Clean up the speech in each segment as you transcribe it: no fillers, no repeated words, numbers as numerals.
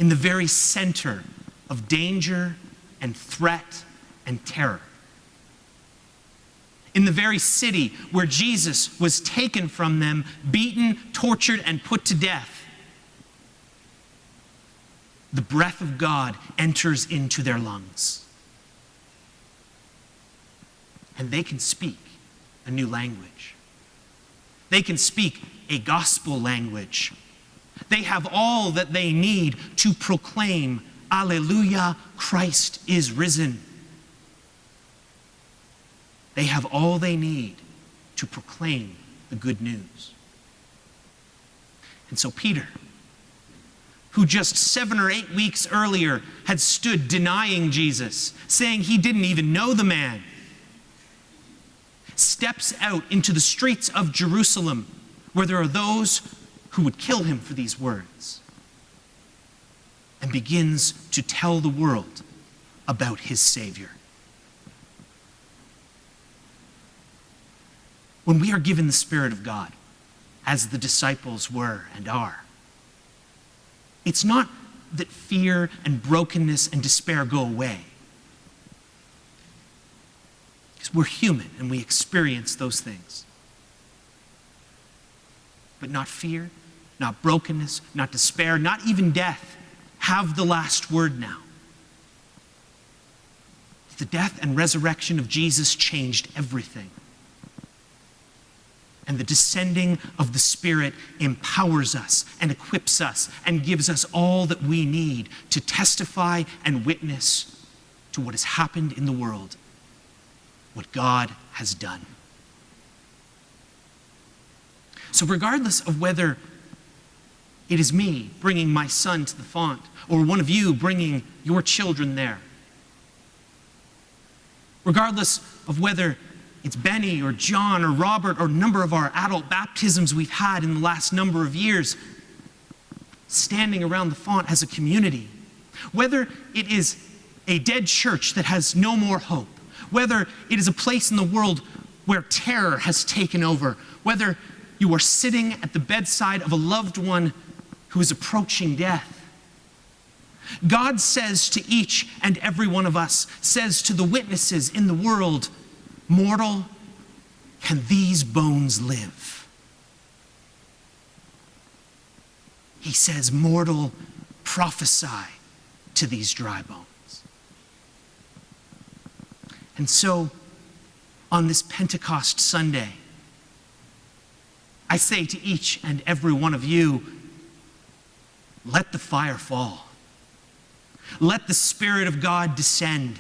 in the very center of danger and threat and terror. In the very city where Jesus was taken from them, beaten, tortured, and put to death, the breath of God enters into their lungs. And they can speak a new language. They can speak a gospel language. They have all that they need to proclaim, Alleluia, Christ is risen. They have all they need to proclaim the good news. And so Peter, who just 7 or 8 weeks earlier had stood denying Jesus, saying he didn't even know the man, steps out into the streets of Jerusalem where there are those who would kill him for these words, and begins to tell the world about his Savior. When we are given the Spirit of God, as the disciples were and are, it's not that fear and brokenness and despair go away. Because we're human and we experience those things. But not fear, not brokenness, not despair, not even death have the last word now. The death and resurrection of Jesus changed everything. And the descending of the Spirit empowers us and equips us and gives us all that we need to testify and witness to what has happened in the world, what God has done. So regardless of whether it is me bringing my son to the font or one of you bringing your children there, regardless of whether it's Benny or John or Robert or a number of our adult baptisms we've had in the last number of years, standing around the font as a community, whether it is a dead church that has no more hope, whether it is a place in the world where terror has taken over, whether you are sitting at the bedside of a loved one who is approaching death, God says to each and every one of us, says to the witnesses in the world, mortal, can these bones live? He says, mortal, prophesy to these dry bones. And so, on this Pentecost Sunday, I say to each and every one of you, let the fire fall. Let the Spirit of God descend.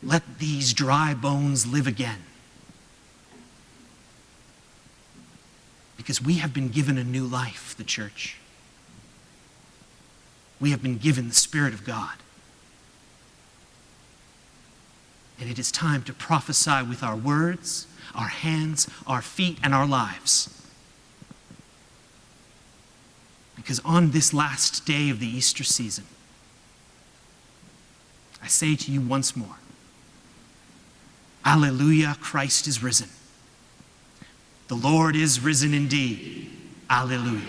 Let these dry bones live again. Because we have been given a new life, the church. We have been given the Spirit of God. And it is time to prophesy with our words, our hands, our feet, and our lives. Because on this last day of the Easter season, I say to you once more, Alleluia, Christ is risen. The Lord is risen indeed. Alleluia.